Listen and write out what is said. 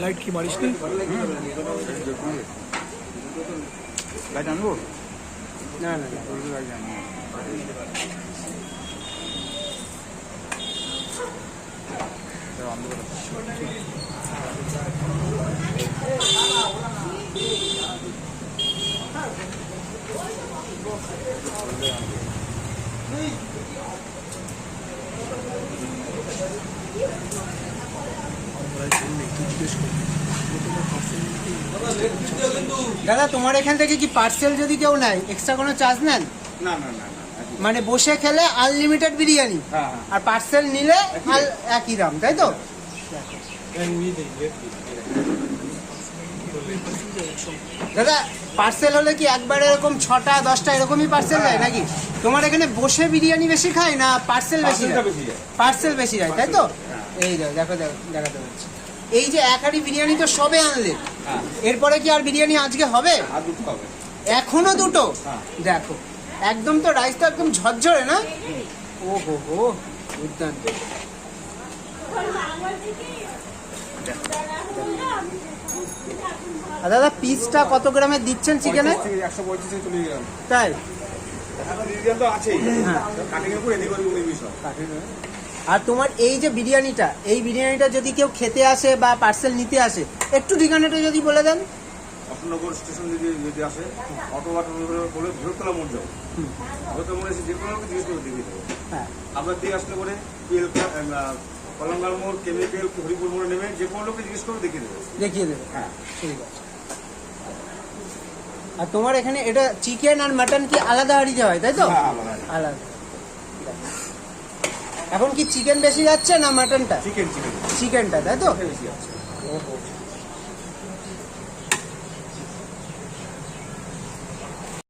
Light কি মারিস নি? লাইট আনবো? না না না, লাইট আনবো। দাদা তোমার এখান থেকে কি পার্সেল যদি কেউ নেয় এক্সট্রা কোনো চার্জ নেন? না না না না, মানে বসে খেলে আনলিমিটেড বিরিয়ানি, হ্যাঁ, হ্যাঁ। আর পার্সেল নিলে একই দাম, তাই তো? দাদা পার্সেল হলে কি একবারে এরকম 6টা 10টা এরকমই পার্সেল দেয় নাকি? তোমার এখানে বসে বিরিয়ানি বেশি খায় না পার্সেল বেশি যায়? পার্সেল বেশি যায়, তাই তো? এই দেখো দেখাতে পাচ্ছি, এই যে এক হাঁড়ি বিরিয়ানি তো সবে আনলে, এরপরে কি আর বিরিয়ানি আজকে হবে? এখনো দুটো? দেখো একদম তো রাইস তো একদম ঝরঝরে না? ও হো হো, দুর্দান্ত। আর দাদা পিসটা কত গ্রামের দিচ্ছেন চিকেনে? 135 চলে গেলাম। তাই? তো আছেই, কাটিং এর উপর এদিক ওদিক কোনো বিষয়। আর তোমার এই যে বিরিয়ানিটা, এই বিরিয়ানিটা যদি কেউ খেতে আসে বা পার্সেল নিতে আসে, একটু ঠিকানাটা যদি বলে দেন। অশোকনগর স্টেশন যদি আসে, অটো বলে বৃহত্তলা মোড় যাবো, বৃহত্তলা মোড়ে এসে যে কোনো লোক জিজ্ঞেস করে দেখিয়ে দেবো। হ্যাঁ, আপনার দিকে আসলে পরে কলঙ্গার মোড়, কেমিক্যাল, হরিপুর মোড়ে নেমে যে কোনো লোককে জিজ্ঞেস করে দেখিয়ে দেবে। দেখিয়ে দেবে। হ্যাঁ, ঠিক আছে। আর তোমার এখানে এটা চিকেন আর মাটন কি আলাদা হাঁড়িতে হয়, তাই তো? হ্যাঁ, আলাদা। আলাদা। এখন কি চিকেন বেশি যাচ্ছে না মাটনটা? চিকেন চিকেনটা, তাই তো? বেশি আছে। ওহো।